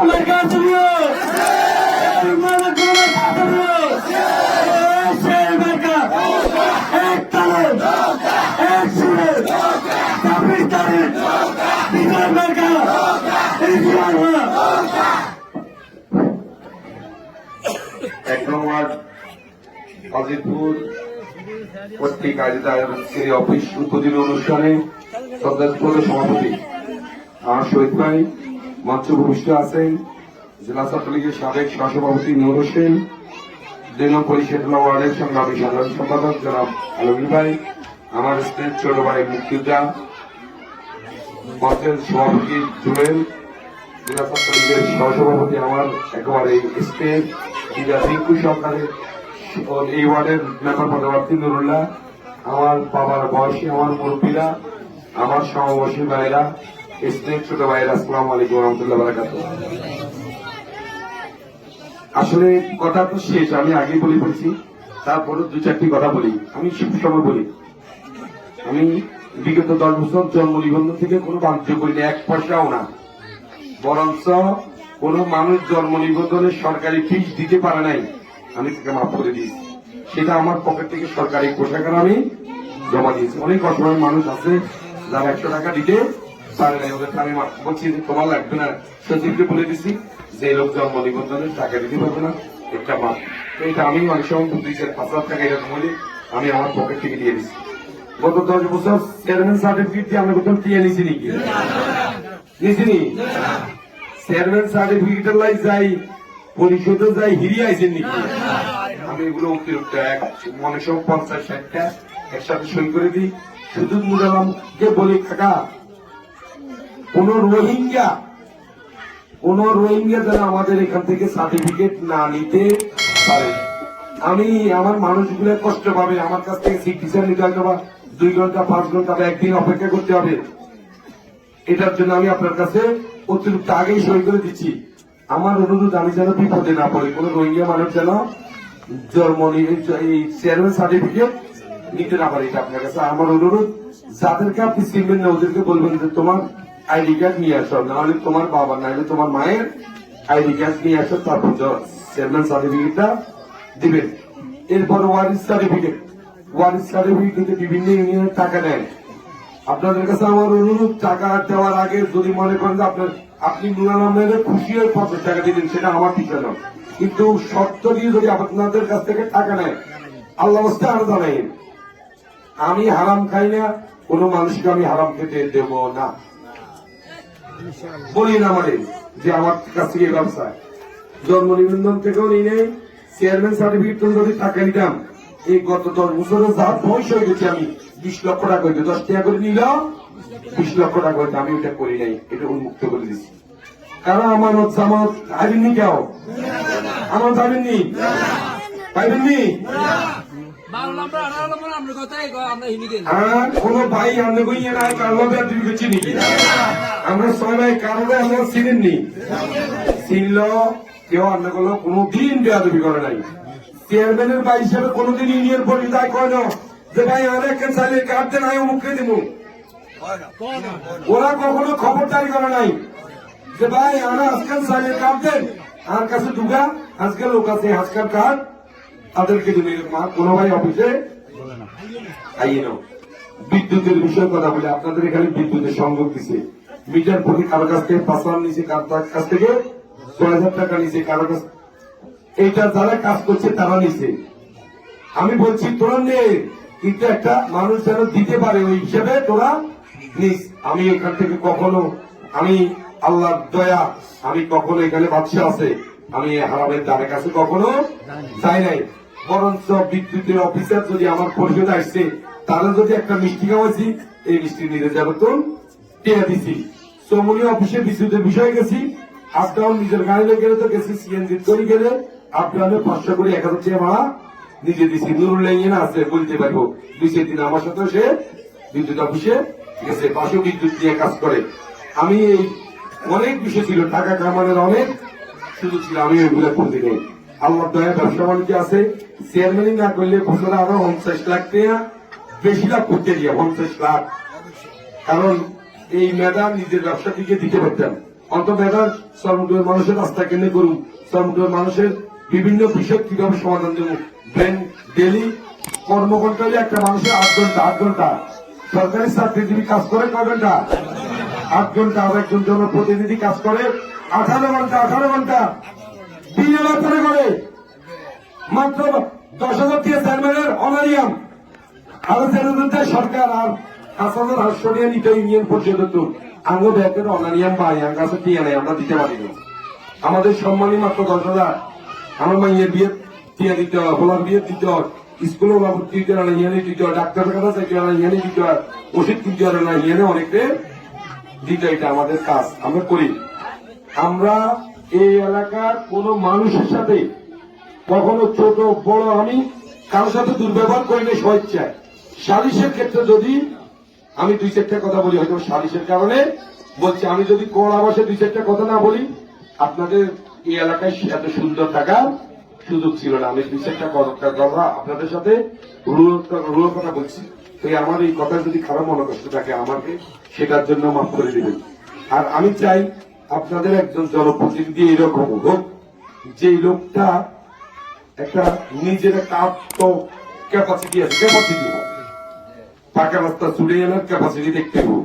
এক নম্বর আজিদপুর পত্রিকা আয়োজিত অফিস উদ্বোধনী অনুষ্ঠানে শ্রদ্ধাপূর্ণ সভাপতি আমার শহীদ ভাই মঞ্চ ভূমিষ্ঠ আছেন জেলা ছাত্রলীগের সাবেক সহসভাপতি নূর হোসেন, ২ নং পরিষেবা ওয়ার্ডের সংগ্রামী সাধারণ সম্পাদক জনাব আলমগীর ভাই, আমার স্ত্রীর ছোট ভাই মুক্তিযোদ্ধা মঞ্চের সভাপতি জুয়েল, জেলা ছাত্রলীগের সহসভাপতি আমার একেবারে স্টেট রিঙ্কু সরকারের এই ওয়ার্ডের মেম্বার পদপ্রার্থী নুরুল্লাহ, আমার বাবার বয়সী আমার মুরব্বীরা, আমার সমবয়সী ভাইরা, স্টেট ছোট ভাইরা, আসসালামু আলাইকুম রহমতুল্লাহ বারাকাতুহু। আসলে কথা তো শেষ, আমি আগে বলে বলছি, তারপরে ২-৪টি কথা বলি। আমি সবসময় বলি, আমি বিগত 10 বছর জন্ম নিবন্ধন থেকে কোনো বাণিজ্য করিনি, 1 পয়সাও না। বরঞ্চ কোন মানুষ জন্ম নিবন্ধনের সরকারি ফিস দিতে পারে নাই, আমি তাকে মাফ করে দিয়েছি। সেটা আমার পকেট থেকে সরকারি কোষাগারে আমি জমা দিয়েছি। অনেক অসহায় মানুষ আছে যারা 100 টাকা দিতে পারে নাই, ওদেরকে আমি বলছি যে তোমার লাগবে না, সচিবকে বলে দিচ্ছি যে লোক জন্ম নিবন্ধনের টাকা দিতে পারবে না, একটা মাফ। তো এটা আমি অনেক সময় 2-4-5 টাকা এরকম হলে আমি আমার পকেট থেকে দিয়ে দিচ্ছি। গত 10 বছর চেয়ারম্যান সার্টিফিকেট দিয়ে আমরা কোথাও দিয়ে নিছি নাকি? নিছিনি? চেয়ারম্যান সার্টিফিকেটের লাই যাই পরিষদে যাই হিরিয়ে আইছেন নাকি? আমি এগুলো অতিরিক্ত মনে সব 50-60টা একসাথে সই করে দিই। শুধু মুরালামকে বলি, কাকা কোন রোহিঙ্গা যেন আমাদের এখান থেকে সার্টিফিকেট না নিতে পারে। আমি আমার মানুষগুলো কষ্ট পাবে, আমার কাছ থেকে সিগনেচার নিতে হয়তো বা 2 ঘন্টা 5 ঘন্টা বা একদিন অপেক্ষা করতে হবে। এটার জন্য আমি আপনার কাছে অতিরিক্ত আগেই সই করে দিচ্ছি। আমার অনুরোধ, আমি যেন বিপদে না পড়ি, কোন রোহিঙ্গা মানুষ যেন এই চেয়ারম্যান সার্টিফিকেট নিতে না পারে। এটা আপনার কাছে আমার অনুরোধ। যাদেরকে আপনি চিনবেন না ওদেরকে বলবেন যে তোমার আইডি কার্ড নিয়ে আসো, না হলে তোমার বাবার না হলে তোমার মায়ের আইডি কার্ড নিয়ে আসো, তারপর চেয়ারম্যান সার্টিফিকেটটা দিবেন। এরপর ওয়ারিস সার্টিফিকেট কিন্তু বিভিন্ন ইউনিয়নের টাকা নেয়। আপনাদের কাছে আমার অনুরোধ, টাকা দেওয়ার আগে যদি মনে করেন যে আপনি নুরালামের খুশি হয়ে 50 টাকা দিবেন, সেটা আমার ঠিকা নয়, কিন্তু শর্ত দিয়ে যদি আপনাদের কাছ থেকে টাকা নেয়, আল্লাহ রাস্তায় আরো জানাই আমি হারাম খাই না, কোন মানুষকে আমি হারাম খেতে দেব না। বলি না মানে যে আমার কাছ থেকে এই ব্যবসা জন্ম নিবন্ধন থেকেও নিয়ে নেই, চেয়ারম্যান সার্টিফিকেট যদি টাকা নিতাম, এই গত 10 বছরে যা বয়স হয়ে গেছে, আমি 20 লক্ষ টাকা হইতো, 10 টাকা করে নিলাম 20 লক্ষ টাকা হইতো, আমি ওটা করি নাই, এটা উন্মুক্ত করে দিচ্ছি। কারণ আমানত জামানত পাইবেননি, কেউ আমানত পাইবেননি, পাইবেননি। কোন ভাই আমরা কইয়ে না কারো করছি নাকি? আমরা 6 ভাই কারো আমরা চিনেননি, চিনল কেউ আমরা করলো কোনদিন বেয়াদবি করে নাই। চেয়ারম্যানের ভাই হিসেবে কোনদিন ইউনিয়ন পরিচয় করে না যে ভাই আমার একটা চাইলে কাটতে নাই মুখে দিব, ওরা কখনো খবরদারি করে নাই যে ভাই আমরা আজকাল চাইলে কাটতেন আমার কাছে ঢুকা, আজকাল লোক আছে আজকাল কার্ড তাদেরকে দিবে। কোন ভাই অফিসে আইনো বিদ্যুতের বিষয়ে কথা বলে, আপনাদের এখানে বিদ্যুতের সংযোগ দিচ্ছে, মিটার প্রতি কারো কাছ থেকে 5,000 নিচে, কারো কাছ থেকে 6,000 টাকা নিচে, কারো কাছ এইটা যারা কাজ করছে তারা নিচে। আমি বলছি তোরা নে, কিন্তু একটা মানুষ যেন দিতে পারে ওই হিসেবে তোরা নিস। আমি এখান থেকে কখনো, আমি আল্লাহর দয়া, আমি কখনো এখানে বাদশা আছে, আমি হারামের দ্বারের কাছে কখনো যাই নাই। বরঞ্চ বিদ্যুতের অফিসার যদি আমার পরিষদে আসছে, তারা যদি একটা মিষ্টি খাওয়াইছি, এই মিষ্টি নিতে যাবে তো টেয়া দিছি। চৌমনি অফিসে বিদ্যুতের বিষয়ে গেছি, আপ ডাউন নিজের গাড়ি গেলে তো গেছি, সিএনজি করে গেলে আপ ডাউনে 500 করে 1000 টাকা ভাড়া নিজে দিছি। নুরুল্লাহ না আছে বলতে পারবো, 2-3 দিন আমার সাথে সে বিদ্যুৎ অফিসে গেছে, পাশে বিদ্যুৎ নিয়ে কাজ করে। আমি এই অনেক বিষয় ছিল, টাকা কামানোর অনেক সুযোগ ছিল, আমি ওইগুলো করতে নেই। আল্লাহ দয়া ব্যবসা বাণিজ্য আছে, চেয়ারম্যানই না করলে বছরে আরো 50 লাখ টাকা বেশি লাভ করতে দিয়ে 50 লাখ। কারণ এই মেধা নিজের ব্যবসা থেকে দিতে পারতাম, অন্তর্ভেদার সর্বটুয়ের মানুষের রাস্তা কেন্দ্রে করুন, সর্বটুয়ের মানুষের বিভিন্ন বিষয় কিভাবে সমাধান দেব। ব্রেন ডেলি কর্মঘণ্টা হলে একটা মানুষের 8 ঘন্টা সরকারি চাকরিজীবী কাজ করে কয় ঘন্টা? 8 ঘন্টা। আর একজন জনপ্রতিনিধি কাজ করে 18 ঘন্টা বিনা করে মাত্র 10,000 দিয়ে চেয়ারম্যানের অনারিয়াম আরো সরকার আর 5,800 নিয়ে নিতে ইউনিয়ন পরিষদ আঙ্গ ব্যাংকের অনারিয়াম বা আঙ্গ কাছে দিয়ে নেই, আমরা দিতে পারি না। আমাদের সম্মানই মাত্র 10,000। আমার মাইয়ের বিয়ে দিয়ে দিতে হয়, হোলার বিয়ে দিতে হয়, স্কুলে বাবুর দিতে হয় না, ইয়ে দিতে হয়, ডাক্তারের কাছে চাইতে হয় না, ইয়ে দিতে হয়, ওষুধ কিনতে হয় না, ইয়ে অনেকে দিতে। এটা আমাদের কাজ, আমরা করি। আমরা এই এলাকার কোন মানুষের সাথে কখনো ছোট বড় আমি কারোর সাথে দুর্ব্যবহার করি না স্বেচ্ছায়। সালিশের ক্ষেত্রে যদি আমি 2-4টা কথা বলি, হয়তো সালিশের কারণে বলছি, আমি যদি কোন আবাসে 2-4টা কথা না বলি আপনাদের এই এলাকায় এত সুন্দর থাকার সুযোগ ছিল না। আমি 2-4টা কথা আপনাদের সাথে রুল কথা বলছি, তো আমার এই কথা যদি খারাপ মনে কষ্ট থাকে আমাকে সেটার জন্য মাফ করে দিবেন। আর আমি চাই আপনাদের একজন জনপ্রতিনিধি এরকম হোক যে লোকটা একটা নিজের একটা আত্ম ক্যাপাসিটি আছে, ক্যাপাসিটি পাকা রাস্তা চুড়ে এনার ক্যাপাসিটি দেখতে হোক,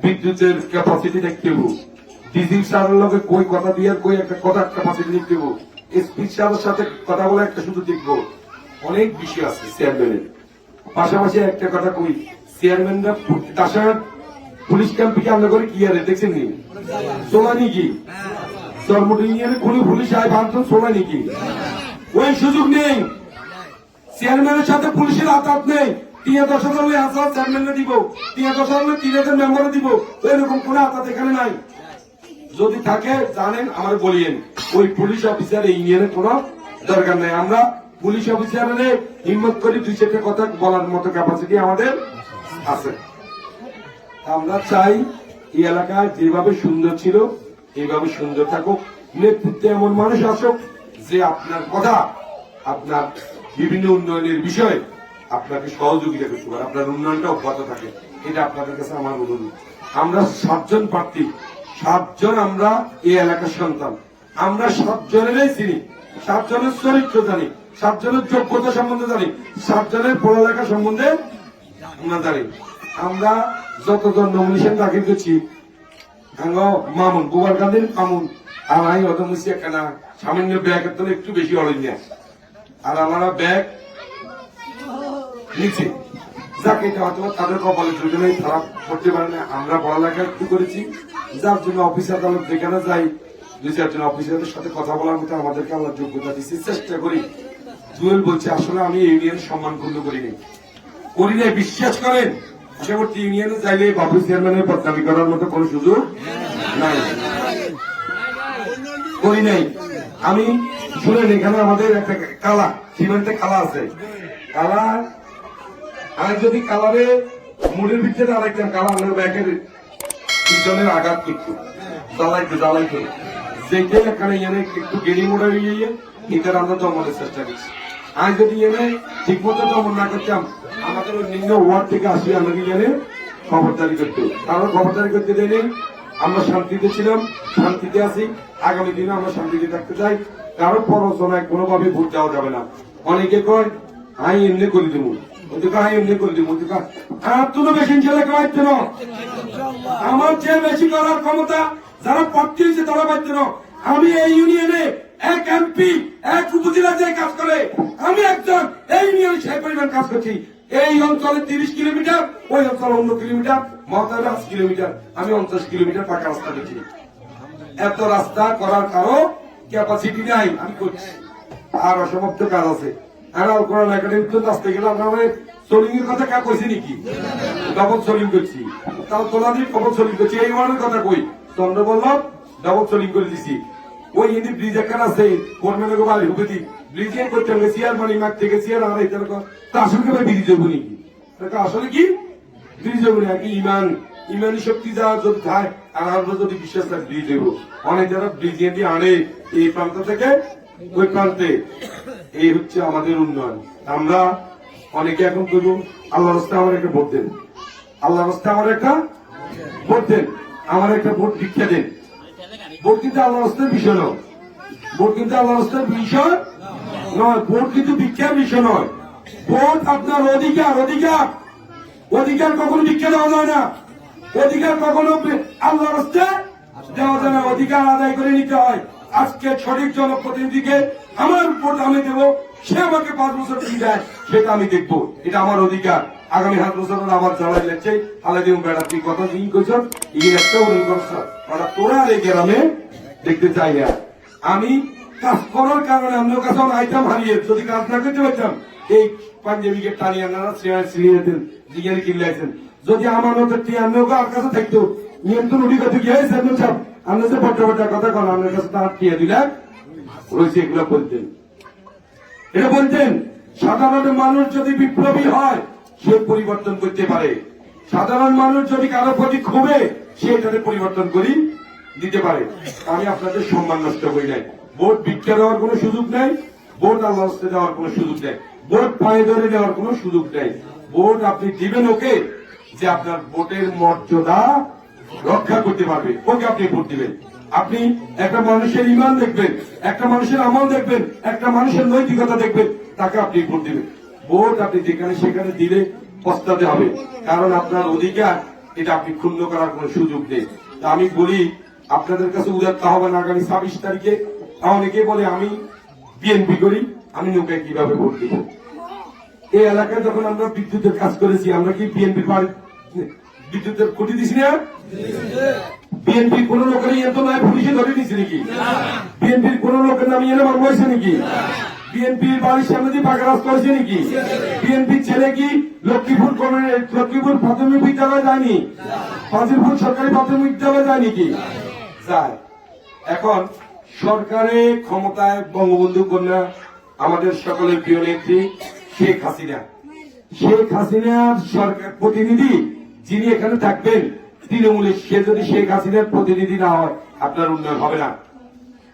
বিদ্যুতের ক্যাপাসিটি দেখতে হোক, ডিজি সারের লগে কই কথা দিয়ে কই একটা কথা ক্যাপাসিটি দেখতে হোক, এসপি সারের সাথে কথা বলে একটা শুধু দেখবো। অনেক বিষয় আছে চেয়ারম্যানের। পাশাপাশি একটা কথা কই, চেয়ারম্যানরা তাছাড়া পুলিশ ক্যাম্পে আমরা করে কি আরে দেখছেন নি সোলানি কি চরমুটি নিয়ে কোন পুলিশ আয় ভাঙতো সোলানি কি ওই সুযোগ নেই। চেয়ারম্যানের সাথে পুলিশের আঘাত নেই। 3,000 হলে আসাদ চেয়ারম্যানরা দিব, 3,000 হলে 3,000 মেম্বারও দিব, এরকম কোন আঘাত এখানে নাই। যদি থাকে জানেন আমার বলিয়েন, ওই পুলিশ অফিসার এই ইউনিয়নে কোন দরকার নেই। আমরা পুলিশ অফিসারের হিম্মত করি 2-4টা কথা বলার মতো ক্যাপাসিটি আমাদের আছে। আমরা চাই এই এলাকা যেভাবে সুন্দর ছিল এইভাবে সুন্দর থাকুক, নেতৃত্বে এমন মানুষ আসুক যে আপনার কথা, আপনার বিভিন্ন উন্নয়নের বিষয়ে আপনাকে সহযোগিতা করতে পারে, আপনার উন্নয়নটা অব্যাহত থাকে। এটা আপনাদের কাছে আমার অনুরোধ। আমরা 7 জন প্রার্থী, 7 জন আমরা এই এলাকার সন্তান। আমরা 7 জনেরই চিনি, 7 জনের চরিত্র জানি, 7 জনের যোগ্যতা সম্বন্ধে জানি, 7 জনের পড়ালেখা সম্বন্ধে আমরা জানি। আমরা যতজন নমিনেশন দাখিল করছি মামুন গোবার গান্ধীর মামুন আর আমি অত মুছি একখানা সামান্য ব্যাগের তো একটু বেশি অরণ্য আর আমরা ব্যাগ নিচে যাকে এটা হয়তো তাদের কপালে দুজনে খারাপ করতে পারে না। আমরা পড়ালেখা একটু করেছি, যার জন্য অফিস আদালত যেখানে যাই 2-4 জন অফিসারদের সাথে কথা বলার মতো আমাদেরকে আমরা যোগ্যতা দিচ্ছি, চেষ্টা করি। জুয়েল বলছে আসলে আমি ইউনিয়নের সম্মান পূর্ণ করিনি, বিশ্বাস করেন পার্শ্ববর্তী ইউনিয়নে চাইলে বাবু চেয়ারম্যানের বদনামি করার মতো কোন সুযোগ নাই, করি নাই। আমি শুনেন এখানে আমাদের একটা কালা সিমেন্টে কালা আছে, কালা আর যদি কালারে মুড়ের ভিতরে আরেকটা কালা আমরা ব্যাগের পিছনের আঘাত করতো জ্বালাইতো যেটা এখানে এনে একটু গেড়ি মোড়া হয়ে এটার আমরা দমনের চেষ্টা করছি। আজ যদি এনে ঠিক মতো দমন না করতাম আমাদের নিম্ন ওয়ার্ড থেকে আসি আমাকে এনে খবরদারি করতে, আমরা খবরদারি করতে দেয়নি। আমরা শান্তিতে ছিলাম, শান্তিতে আছি, আগামী দিনে আমরা শান্তিতে থাকতে চাই। কারো প্ররোচনায় কোনোভাবে ভোট দেওয়া যাবে না। অনেকে কয় আই এমনি করে দিব, আমার চেয়ে বেশি করার ক্ষমতা যারা প্রার্থী হয়েছে তারা পাচ্ছে না। আমি এই ইউনিয়নে 1 এমপি 1 উপজেলা যে কাজ করে, আমি একজন এই ইউনিয়নে সেই পরিমাণ কাজ করছি। এই অঞ্চলে 30 কিলোমিটার, ওই অঞ্চলে 19 কিলোমিটার, মহাতার 8 কিলোমিটার, আমি 50 কিলোমিটার পাকা রাস্তা করছি। এত রাস্তা করার কারো ক্যাপাসিটি নাই, আমি করছি। আর অসমাপ্ত কাজ আছে। আড়াল করার একাডেমিতে আসতে গেলে আমরা সোলিং এর কথা কা কইছি নাকি, ডবল সোলিং করছি, তাও তোলা দিয়ে ডবল সোলিং করছি। এই ওয়ার্ডের কথা কই চন্দ্রবল্লভ ডবল সোলিং করে দিছি। ওই হিন্দি ব্রিজ একটা আছে ফোরম্যানের বাড়ি হুবেদি ব্রিজে করতে হবে সিয়ার মানি মাঠ থেকে সিয়ার আর এটা আসলে কি ব্রিজ হবো নাকি, আসলে কি ব্রিজ হবো নাকি? ইমানি শক্তি যা যদি খায় আর আমরা যদি বিশ্বাস থাকে ব্রিজ হবো। অনেক যারা ব্রিজ দিয়ে আনে এই প্রান্ত থেকে ওই প্রান্তে, এই হচ্ছে আমাদের উন্নয়ন। আমরা অনেকে এখন করবো আল্লাহ রাস্তায় আমার একটা ভোট দেন, আল্লাহ রাস্তায় আমার একটা ভোট দেন, আমার একটা ভোট ভিক্ষা দেন। ভোট কিন্তু আল্লাহর রাস্তার বিষয় নয়, ভোট কিন্তু আল্লাহর রাস্তার বিষয় নয়, ভোট কিন্তু ভিক্ষার বিষয় নয়। ভোট আপনার অধিকার, অধিকার, অধিকার কখনো ভিক্ষা দেওয়া যায় না, অধিকার কখনো আল্লাহর রাস্তায় দেওয়া যায় না, অধিকার আদায় করে নিতে হয়। আজকে সঠিক জনপ্রতিনিধিকে আমার ভোট আমি দেবো, সে আমাকে 5 বছর কি দেয় সেটা আমি দেখবো, এটা আমার অধিকার। আগামী 7 বছর আবার জ্বালাই লাগছে আলাদা বেড়া, তুই কথা দিন করছ এই একটা উল্লেখ করছ, তোরা আর এই গ্রামে দেখতে চাই না। আমি কাজ করার কারণে আপনার কাছে আমার আইটেম হারিয়ে, যদি কাজ না করতে পারতাম এই পাঞ্জাবিকে টানিয়ে আনারা সিরিয়াতেন জিজ্ঞাসা কিনলেছেন, যদি আমার মতো টিয়ান্নকে আর কাছে থাকতো নিয়ন্ত্রণ উঠি কথা কি হয়েছে সব আমরা যে বট্টা বট্টা কথা কন আপনার কাছে তার টিয়া দিলে রয়েছে, এগুলো বলতেন, এটা বলতেন। সাধারণ মানুষ যদি বিপ্লবী হয় সে পরিবর্তন করতে পারে, সাধারণ মানুষ যদি কারো প্রতি ক্ষোভে সে এটাকে পরিবর্তন করি দিতে পারে। আমি আপনাদের সম্মান নষ্ট করি নাই, ভোট ভিক্ষা দেওয়ার কোন সুযোগ নেই, ভোট আল্লাহ দেওয়ার কোন সুযোগ নেই, ভোট পায়ে ধরে দেওয়ার কোন সুযোগ নেই। ভোট আপনি দিবেন ওকে যে আপনার ভোটের মর্যাদা রক্ষা করতে পারবে, ওকে আপনি ভোট দিবেন। আপনি একটা মানুষের ইমান দেখবেন, একটা মানুষের আমল দেখবেন, একটা মানুষের নৈতিকতা দেখবেন, তাকে আপনি ভোট দিবেন। ভোট আপনি যেখানে সেখানে দিলে পস্তাতে হবে, কারণ আপনার অধিকার এটা আপনি ক্ষুণ্ণ করার কোন সুযোগ নেই। আমি বলি আপনাদের কাছে উদারতা হবে না, আগামী 26 তারিখে অনেকে বলে আমি বিএনপি করি, আমি নৌকায় কিভাবে ভোট দিব। এই এলাকায় যখন আমরা বিদ্যুতের কাজ করেছি, আমরা কি বিএনপির বিদ্যুতের খুঁটি দিছি না? বিএনপির কোন লোকের ইয়ে তো নয় পুলিশে ধরে নিছে নাকি? বিএনপির কোন লোকের নাম ইয়ে মামলা হয়েছে নাকি? বিএনপির বাড়ির সামনে দিয়ে পাকারাজ করেছে নাকি? বিএনপির ছেলে কি লক্ষ্মীপুর প্রাথমিক বিদ্যালয় যায়নি? ফাজিলপুর সরকারি প্রাথমিক বিদ্যালয় যায় নাকি? যায়। এখন সরকারে ক্ষমতায় বঙ্গবন্ধু কন্যা আমাদের সকলের প্রিয় নেত্রী শেখ হাসিনা, শেখ হাসিনার সরকার প্রতিনিধি যিনি এখানে থাকবেন তৃণমূলের, সে যদি শেখ হাসিনার প্রতিনিধি না হয় আপনার উন্নয়ন হবে না।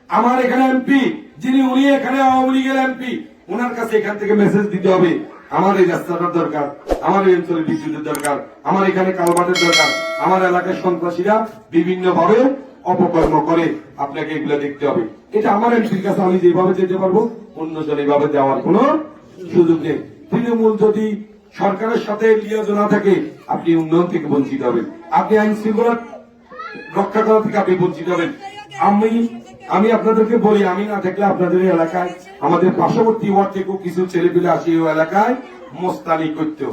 আমার এখানে এমপি যিনি, উনি এখানে আওয়ামী লীগের এমপি, ওনার কাছে এখান থেকে মেসেজ দিতে হবে আমার এই রাস্তাটার দরকার, আমার এই অঞ্চলে বিদ্যুতের দরকার, আমার এখানে কালভার্টের দরকার, আমার এলাকায় সন্ত্রাসীরা বিভিন্ন ভাবে অপকর্ম করে, আপনাকে এগুলো দেখতে হবে। এটা আমার এমপির কাছে আমি যেভাবে যেতে পারবো, অন্যজন এইভাবে দেওয়ার কোন সুযোগ নেই। তৃণমূল যদি সরকারের সাথে লিয়াজ না থাকে আপনি উন্নয়ন থেকে বঞ্চিত হবেন, আপনি আইন শৃঙ্খলা রক্ষা করা থেকে আপনি বঞ্চিত হবেন। আমি আপনাদেরকে বলি, আমি না থাকলে আপনাদের এলাকায় আমাদের পার্শ্ববর্তী ওয়ার্ড থেকেও কিছু ছেলে পেলে আসি ওই এলাকায় মোস্তানি করতো,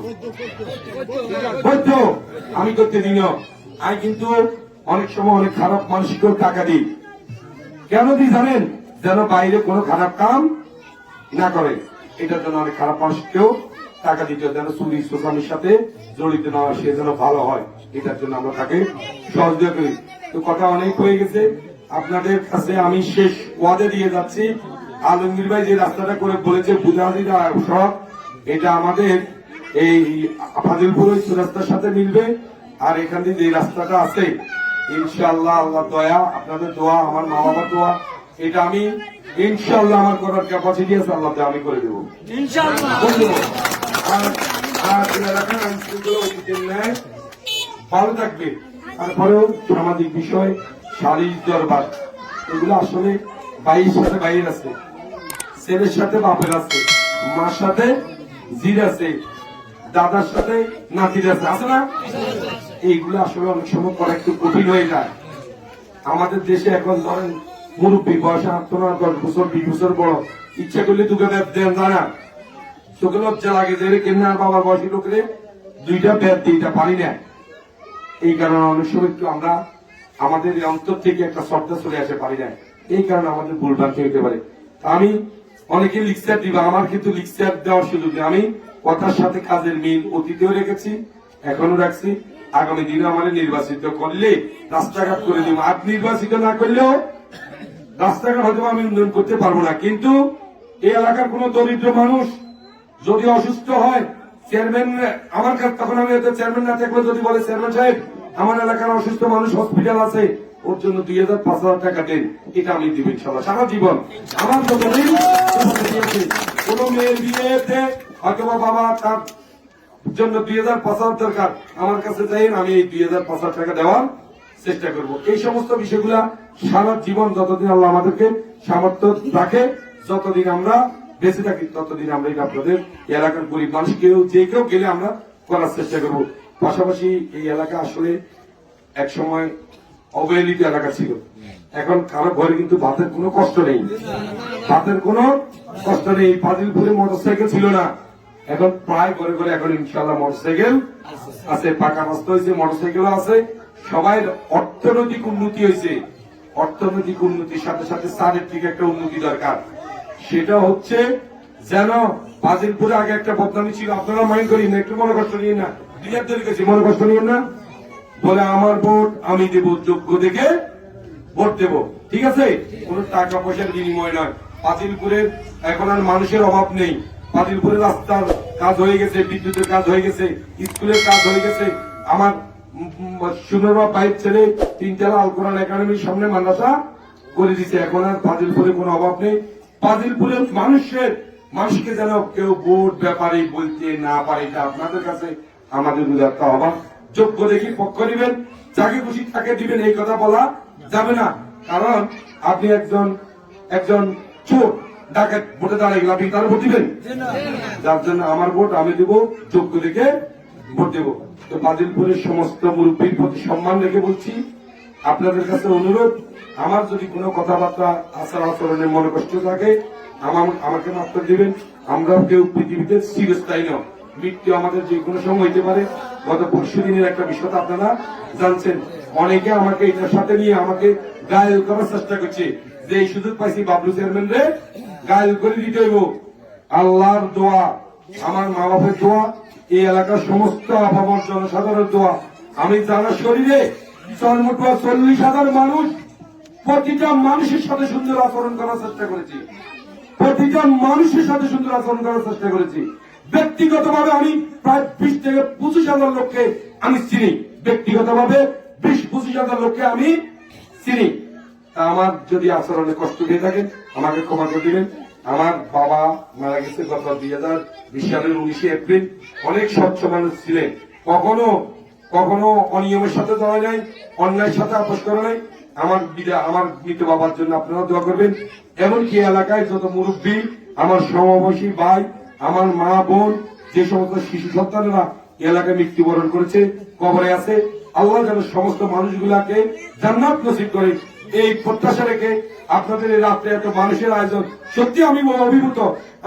আমি করতে দিন। আমি কিন্তু অনেক সময় অনেক খারাপ মানুষকেও টাকা দিই, কেন দিই জানেন? যেন বাইরে কোনো খারাপ কাম না করে, এটার জন্য অনেক খারাপ মানুষকেও টাকা দিতে হয়, যেন চুরি চোখানির সাথে জড়িত না হয়, সে যেন ভালো হয়, এটার জন্য আমরা তাকে সহযোগিতা করি। তো কথা অনেক হয়ে গেছে, আপনাদের কাছে আমি শেষ ওয়াদা দিয়ে যাচ্ছি। আলমগীর ভাই যে রাস্তাটা করে বলেছে বুঝাহাজিরা সড়ক, এটা আমাদের এই ফাজিলপুর রাস্তার সাথে মিলবে। আর এখান থেকে যে রাস্তাটা আছে ইনশাআল্লাহ, আল্লাহ দয়া, আপনাদের দোয়া, আমার মা বাবার দোয়া, এটা আমি ইনশাআল্লাহ আমার করার ক্যাপাসিটি আছে, আল্লাহ আমি করে দেবো ইনশাআল্লাহ। আর এলাকার আইন শৃঙ্খলা অতীতের ন্যায় ভালো থাকবে। তারপরেও সামাজিক বিষয়, শারীরিক দরবার, এগুলো আসলে ভাইয়ের সাথে ভাইয়ের আছে, ছেলের সাথে বাপের আছে, মার সাথে জির আছে, দাদার সাথে নাতির আছে, আছে না? এইগুলো আসলে অনেক সময় করা একটু কঠিন হয়ে যায়। আমাদের দেশে এখন ধরেন মুরব্বী বয়স 8-9 বছর 20 বছর বড়, ইচ্ছা করলে দুটো ব্যাপ দেন যায় না, চোখে লজ্জা লাগে যে কেন বাবার বয়সী লোকের 2টা ব্যাপ দিইটা পারি না। এই কারণে অনেক সময় একটু আমরা আমাদের অন্তর থেকে একটা শ্রদ্ধা চলে আসে পারি না, এই কারণে আমাদের ভুলভ্রান্তি হতে পারে। আমি অনেকে লিকচার দিবা, আমার কিন্তু লিকচার দেওয়ার সুযোগ নেই। আমি কথার সাথে কাজের মিল অতীতেও রেখেছি, এখনো রাখছি, আগামী দিনে আমাদের নির্বাচিত করলে রাস্তাঘাট করে দিব। আর নির্বাচিত না করলেও রাস্তাঘাট হয়তো আমি উন্নয়ন করতে পারবো না, কিন্তু এই এলাকার কোন দরিদ্র মানুষ যদি অসুস্থ হয়, চেয়ারম্যান আমার কাছে, তখন আমি চেয়ারম্যান না থাকলে যদি বলে চেয়ারম্যান সাহেব আমার এলাকার অসুস্থ মানুষ হসপিটাল আছে, ওর জন্য 2000-5000 টাকা দেন, এটা আমি দিব ইনশাআল্লাহ সারা জীবন। আমার তো কোন মেয়ের বিয়েতে হয়তো বাবা তার জন্য 2000-5000 দরকার, আমার কাছে চাইন, আমি এই 2000-5000 টাকা দেওয়ার চেষ্টা করব। এই সমস্ত বিষয়গুলা সারা জীবন যতদিন আল্লাহ আমাদেরকে সামর্থ্য রাখে, যতদিন আমরা বেঁচে থাকি ততদিন আমরা এটা আপনাদের এলাকার গরিব মানুষ কেউ যে কেউ গেলে আমরা করার চেষ্টা করব। পাশাপাশি এই এলাকা আসলে এক সময় অবহেলিত এলাকা ছিল, এখন কারো ঘরে কিন্তু ভাতের কোনো কষ্ট নেই, ভাতের কোনো কষ্ট নেই। ফাজিলপুরে মোটরসাইকেল ছিল না, এখন প্রায় ঘরে ঘরে এখন ইনশাল্লাহ মোটরসাইকেল আছে, পাকা রাস্তা হয়েছে, মোটরসাইকেল আছে। সবাই অর্থনৈতিক উন্নতি হয়েছে, অর্থনৈতিক উন্নতির সাথে সাথে চারিত্রিক একটা উন্নতি দরকার। সেটা হচ্ছে যেন ফাজিলপুরে আগে একটা বদনামি ছিল, আপনারা মাইন্ড করি না, একটু মনে কষ্ট নিয়ে না, দুনিয়ার তৈরি করছি, মনে কষ্ট নিয়ে না, বলে আমার ভোট আমি দেব, যোগ্য দেখে ভোট দেব, ঠিক আছে, কোন টাকা পয়সার বিনিময় নয়। ফাজিলপুরের এখন আর মানুষের অভাব নেই, ফাজিলপুরের রাস্তার কাজ হয়ে গেছে, বিদ্যুতের কাজ হয়ে গেছে, স্কুলের কাজ হয়ে গেছে। আমার সুন্দরবা বাইক ছেড়ে 3 তলা আল কোরআন একাডেমির সামনে মাদ্রাসা করে দিচ্ছে, এখন আর ফাজিলপুরে কোনো অভাব নেই। ফাজিলপুরের মানুষকে যেন কেউ ভোট ব্যাপারে বলতে না পারে, এটা আপনাদের কাছে আমাদের একটা অভাব। যোগ্য দেখি পক্ষ নিবেন, যাকে খুশি তাকে দিবেন, এই কথা বলা যাবে না। কারণ আপনি একজন চোর ডাকাত ভোটে দাঁড়ায় গেলে আপনি তার ভোট দিবেন, যার জন্য আমার ভোট আমি দেব, যোগ্য দেখে ভোট দেব। তো ফাজিলপুরের সমস্ত মুরব্বীর প্রতি সম্মান রেখে বলছি, আপনাদের কাছে অনুরোধ, আমার যদি কোনো কথাবার্তা আচার আচরণে মনে কষ্ট থাকে আমাকে মাফ করে দিবেন। আমরাও কেউ পৃথিবীতে চিরস্থায়ী নয়, মৃত্যু আমাদের যে কোনো সময় হইতে পারে। গত 20 দিনের একটা বিষয় আপনারা জানছেন, অনেকে আমাকে এটার সাথে নিয়ে আমাকে গায়েল করার চেষ্টা করছে, যে এই সুযোগ পাইছি বাবলু চেয়ারম্যান রে গায়েল করে দিতে হইব। আল্লাহর দোয়া, আমার মা বাপের দোয়া, এই এলাকার সমস্ত আপামর জনসাধারণের দোয়া, আমি জানা শরীরে জন্মটুয়া 40,000 মানুষ, প্রতিটা মানুষের সাথে সুন্দর আচরণ করার চেষ্টা করেছি, প্রতিটা মানুষের সাথে সুন্দর আচরণ করার চেষ্টা করেছি। ব্যক্তিগতভাবে আমি প্রায় 20 থেকে 25,000 লোককে আমি চিনি, ব্যক্তিগতভাবে 20-25,000 লোককে আমি চিনি। আমার যদি আচরণে কষ্ট দিয়ে থাকেন আমাকে ক্ষমা করে দিবেন। আমার বাবা মারা গেছে গত 2020 সালের 19 এপ্রিল। অনেক স্বচ্ছ মানুষ ছিলেন, কখনো অনিয়মের সাথে জড়ায় নাই, অন্যায়ের সাথে আপোষ করে নাই। আমার মৃত বাবার জন্য আপনারা দোয়া করবেন। এমনকি এলাকায় যত মুরব্বী, আমার সমবয়সী ভাই, আমার মা বোন, যে সমস্ত শিশু সন্তানেরা এলাকায় মৃত্যুবরণ করেছে, কবরে আছে, আল্লাহ যেন সমস্ত মানুষগুলাকে জান্নাত নসিব করে, এই প্রত্যাশা রেখে আপনাদের এই রাত্রে এত মানুষের আয়োজন, সত্যি আমি অভিভূত।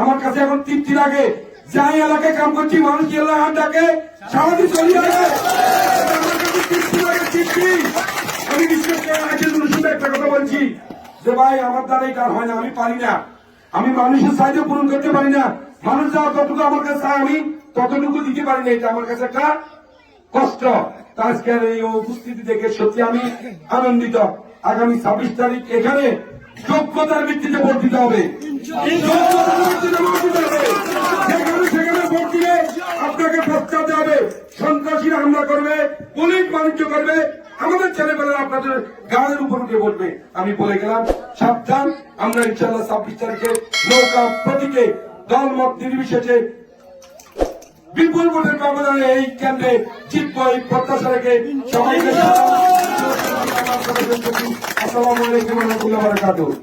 আমার কাছে এখন তৃপ্তি লাগে, যাই এলাকায় কাম করছি মানুষ এলাকা ডাকে সারাদিন চলে যাবে, আমার কাছে তৃপ্তি লাগে, তৃপ্তি। আমি বিশ্বাস শুধু একটা কথা বলছি যে ভাই আমার দ্বারা এটা হয় না, আমি পারি না, আমি মানুষের চাহিদা পূরণ করতে পারি না, মানুষ যা ততটুকু আমার কাছে চায় আমি ততটুকু দিতে পারি না, এটা আমার কাছে একটা কষ্ট। আজকের এই উপস্থিতি দেখে সত্যি আমি আনন্দিত। আগামী 26 তারিখ এখানে যোগ্যতার ভিত্তিতে ভোট দিতে হবে, সেখানে ভোট দিলে আপনাকে পশ্চাতে হবে, সন্ত্রাসীরা হামলা করবে, পুলিশ বাণিজ্য করবে, আমাদের ছেলেমেয়েরা আপনাদের গাড়ির উপর উঠে বলবে। আমি বলে গেলাম, সাবধান। আমরা ইনশাল্লাহ 26 তারিখে নৌকা প্রতীকে দলমত নির্বিশেষে বিপুল ভোটের ব্যবধানে এই কেন্দ্রে জিতব, এই প্রত্যাশা রেখে সবাইকে আসসালামু আলাইকুম ওয়া রাহমাতুল্লাহি ওয়া বারাকাতুহু।